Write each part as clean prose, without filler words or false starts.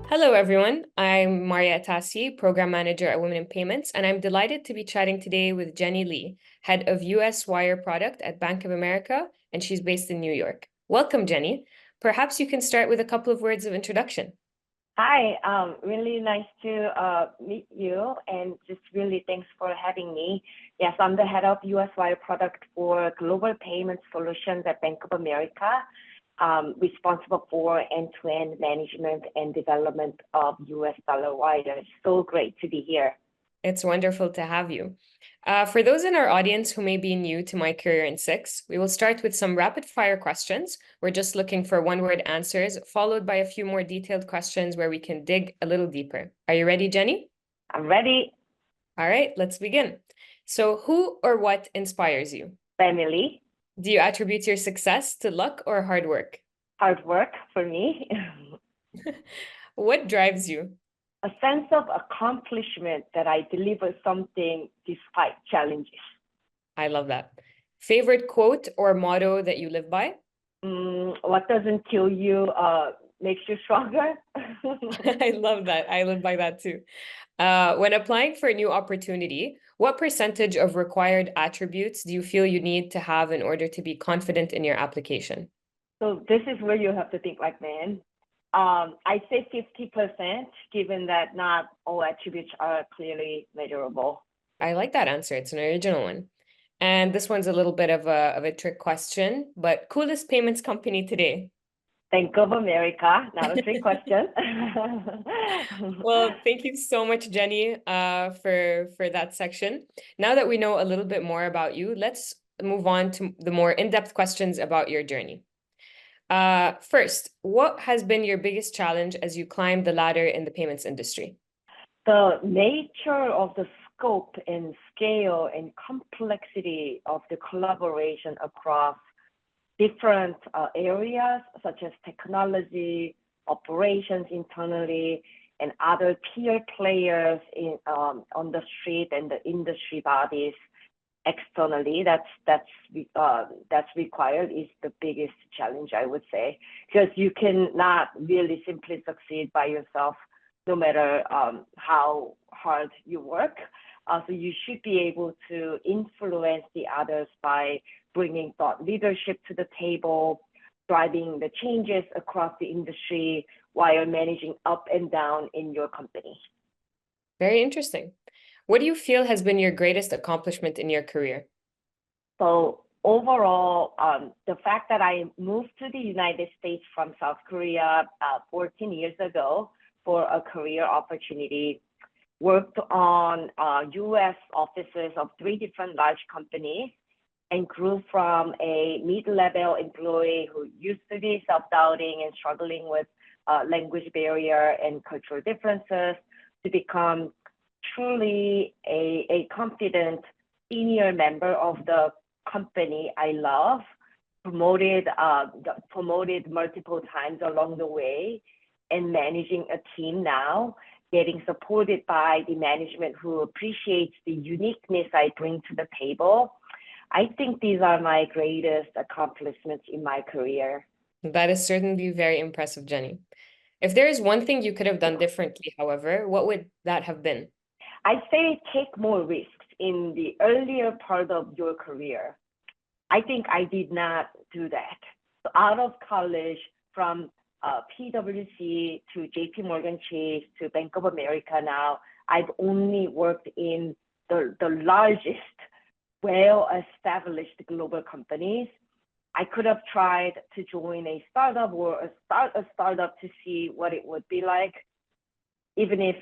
Hello, everyone. I'm Maria Tassi, Program Manager at Women in Payments, and I'm delighted to be chatting today with Jenny Lee, Head of US Wire Product at Bank of America, and she's based in New York. Welcome, Jenny. Perhaps you can start with a couple of words of introduction. Hi, really nice to meet you, and just really thanks for having me. Yes, I'm the head of US Wire Product for Global Payment Solutions at Bank of America, responsible for end-to-end management and development of US dollar wires. So great to be here. It's wonderful to have you. For those in our audience who may be new to My Career in Six, we will start with some rapid fire questions. We're just looking for one-word answers, followed by a few more detailed questions where we can dig a little deeper. Are you ready, Jenny? I'm ready. All right, let's begin. So, who or what inspires you? Family, Do you attribute your success to luck or hard work? hard work for me, What drives you? a sense of accomplishment that I deliver something despite challenges. I love that. Favorite quote or motto that you live by? What doesn't kill you makes you stronger. I love that. I live by that too. When applying for a new opportunity, what percentage of required attributes do you feel you need to have in order to be confident in your application? So this is where you have to think like man. I'd say 50%, given that not all attributes are clearly measurable. I like that answer. It's an original one. And this one's a little bit of a trick question, but coolest payments company today? Bank of America, not a trick question. Well, thank you so much, Jenny, for that section. Now that we know a little bit more about you, let's move on to the more in-depth questions about your journey. First, what has been your biggest challenge as you climb the ladder in the payments industry? The nature of the scope and scale and complexity of the collaboration across different areas such as technology, operations internally, and other peer players on the street and the industry bodies externally that's required is the biggest challenge, I would say, because you cannot really simply succeed by yourself, no matter how hard you work. So you should be able to influence the others by bringing thought leadership to the table, driving the changes across the industry while managing up and down in your company. Very interesting. What do you feel has been your greatest accomplishment in your career? So overall, the fact that I moved to the United States from South Korea 14 years ago for a career opportunity, worked on US offices of 3 different large companies, and grew from a mid-level employee who used to be self-doubting and struggling with language barrier and cultural differences to become truly a confident senior member of the company I love, promoted multiple times along the way, and managing a team now, getting supported by the management who appreciates the uniqueness I bring to the table. I think these are my greatest accomplishments in my career. That is certainly very impressive, Jenny. If there is one thing you could have done differently, however, what would that have been? I say take more risks in the earlier part of your career. I think I did not do that. So out of college, from PwC to JP Morgan Chase to Bank of America now, I've only worked in the largest, well-established global companies. I could have tried to join a startup or start a startup to see what it would be like, even if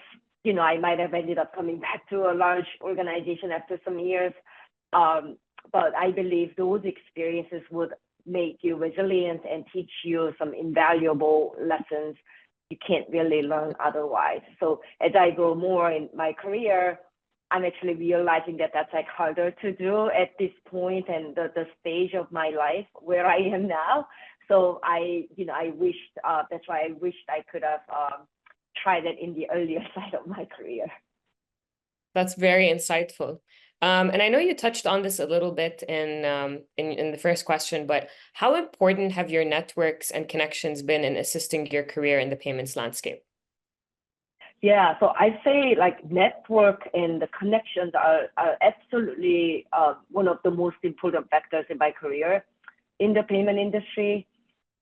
I might have ended up coming back to a large organization after some years. But I believe those experiences would make you resilient and teach you some invaluable lessons you can't really learn otherwise. So as I grow more in my career, I'm actually realizing that that's like harder to do at this point and the stage of my life where I am now. So I wished, that's why I wished I could have tried it in the earlier side of my career. That's very insightful. And I know you touched on this a little bit in the first question, but how important have your networks and connections been in assisting your career in the payments landscape? Yeah, so I say like network and the connections are absolutely one of the most important factors in my career in the payment industry.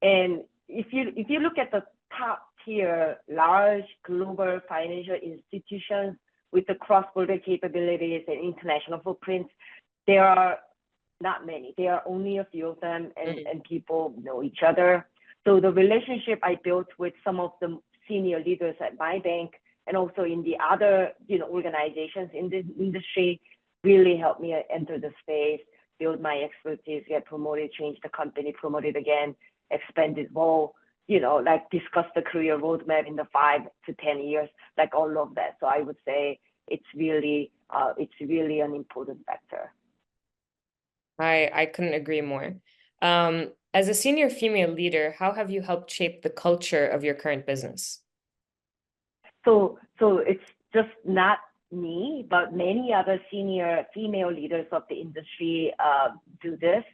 And if you look at the top tier, large global financial institutions with the cross-border capabilities and international footprints, there are not many. There are only a few of them, and people know each other. So the relationship I built with some of the senior leaders at my bank and also in the other, organizations in this industry really helped me enter the space, build my expertise, get promoted, change the company, promoted again, expanded role, like discuss the career roadmap in the 5 to 10 years, like all of that. So I would say it's really an important factor. I couldn't agree more. As a senior female leader, how have you helped shape the culture of your current business? So it's just not me, but many other senior female leaders of the industry do this.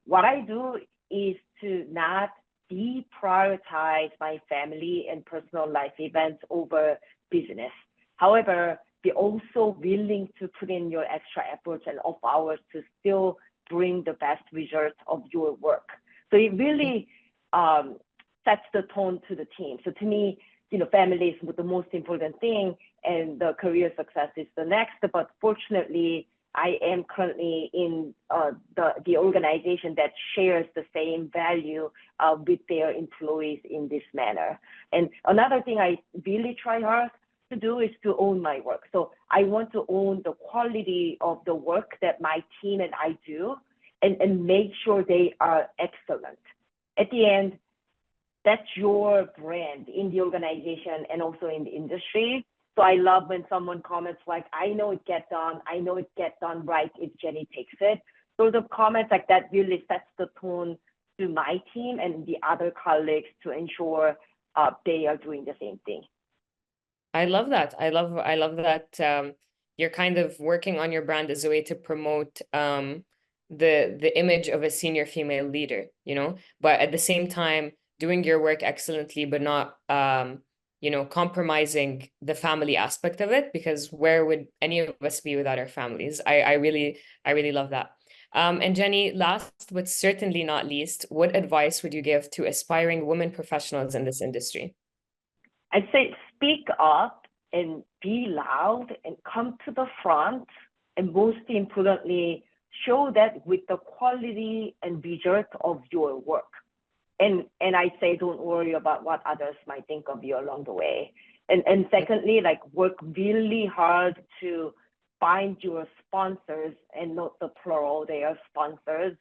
What I do is to not deprioritize my family and personal life events over business. However, be also willing to put in your extra efforts and off hours to still bring the best results of your work. So it really sets the tone to the team. So to me, family is the most important thing, and the career success is the next. But fortunately, I am currently in the organization that shares the same value with their employees in this manner. And another thing I really try hard to do is to own my work. So I want to own the quality of the work that my team and I do, and make sure they are excellent. At the end, that's your brand in the organization and also in the industry. So I love when someone comments like, I know it gets done. I know it gets done right if Jenny takes it. So the comments like that really sets the tone to my team and the other colleagues to ensure they are doing the same thing. I love that. I love that you're kind of working on your brand as a way to promote the image of a senior female leader, but at the same time doing your work excellently, but not compromising the family aspect of it, because where would any of us be without our families? I really love that. And Jenny, last but certainly not least, what advice would you give to aspiring women professionals in this industry? I'd say speak up and be loud and come to the front, and most importantly, show that with the quality and result of your work. And I say, don't worry about what others might think of you along the way. And secondly, like work really hard to find your sponsors, and not the plural, they are sponsors.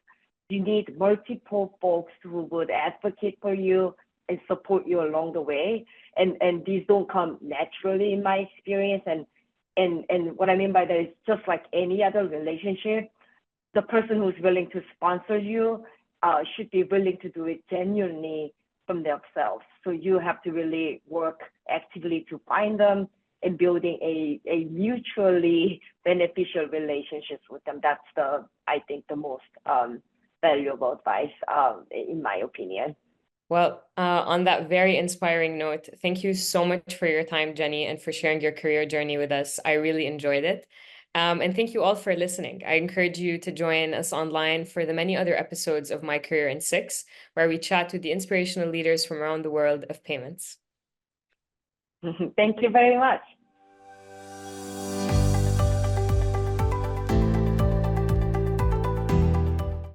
You need multiple folks who would advocate for you and support you along the way. And these don't come naturally in my experience. And what I mean by that is just like any other relationship, the person who's willing to sponsor you should be willing to do it genuinely from themselves. So you have to really work actively to find them and building a mutually beneficial relationships with them. That's I think the most valuable advice in my opinion. Well, on that very inspiring note, thank you so much for your time, Jenny, and for sharing your career journey with us. I really enjoyed it. And thank you all for listening. I encourage you to join us online for the many other episodes of My Career in 6, where we chat with the inspirational leaders from around the world of payments. Thank you very much.